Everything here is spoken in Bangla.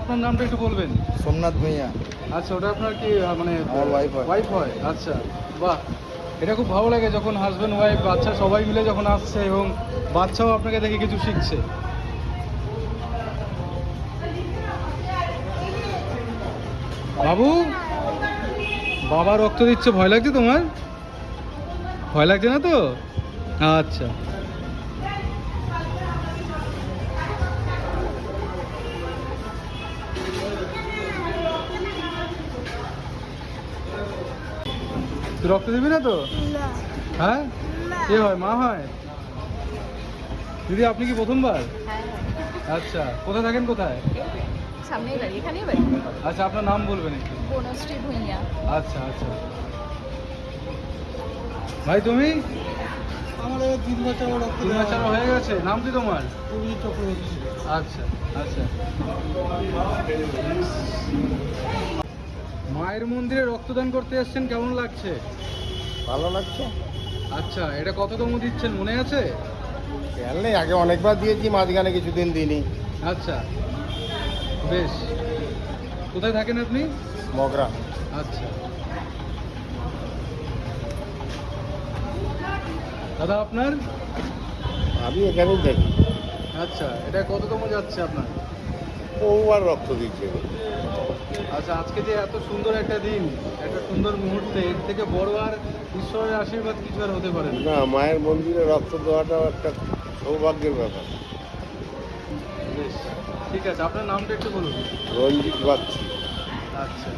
আপনার নামটা একটু বলবেন? সোমনাথ ভূঁইয়া। আচ্ছা, ওটা আপনার কি মানে আমার ওয়াইফ হয়। ওয়াইফ হয়? আচ্ছা, বাহ, এটা খুব ভালো লাগে যখন হাজব্যান্ড ওয়াইফ বাচ্চা সবাই মিলে যখন আসছে এবং বাচ্চাও আপনাকে দেখে কিছু শিখছে। বাবু, বাবা রক্ত দিচ্ছে, ভয় লাগছে তোমার? ভয় লাগছে না তো? আচ্ছা, তুই রক্ত দিবি না তো? হ্যাঁ, কে হয়, মা হয়? দিদি, আপনি কি প্রথমবার? আচ্ছা, কোথায় থাকেন, কোথায়? সামনেই বাড়ি, এখানেই বাড়ি। আচ্ছা, আপনার নাম বলবেন একটু? বনশ্রী ভূঁইয়া। আচ্ছা আচ্ছা, ভাই তুমি? আমার 3 বছর রক্ত 3 বছর হয়ে গেছে। নাম কি তোমার? চক্রবর্তী। আচ্ছা আচ্ছা। মায়ের মন্দিরে রক্তদান করতে এসেছেন, কেমন লাগছে? ভালো লাগছে। আচ্ছা, এটা কততম দিচ্ছেন মনে আছে? খেয়াল নেই, আগে অনেকবার দিয়েছি, মাঝখানে কিছুদিন দিইনি। আচ্ছা, বেশ। কোথায় থাকেন আপনি? মগরা। আচ্ছা, দাদা আপনার? আমি এখানেই থাকি। আচ্ছা, এটা কততম যাচ্ছে আপনার? বহুবার রক্ত দিচ্ছে। আচ্ছা, আজকে যে এত সুন্দর একটা দিন, একটা সুন্দর মুহূর্তে, এর থেকে বড় আর ঈশ্বরের আশীর্বাদ কিছু আর হতে পারে না। না, মায়ের মন্দিরে রক্ত দেওয়াটাও একটা সৌভাগ্যের ব্যাপার। বেশ, ঠিক আছে, আপনার নামটা একটু বলুন। রঞ্জিত বাগচি। আচ্ছা।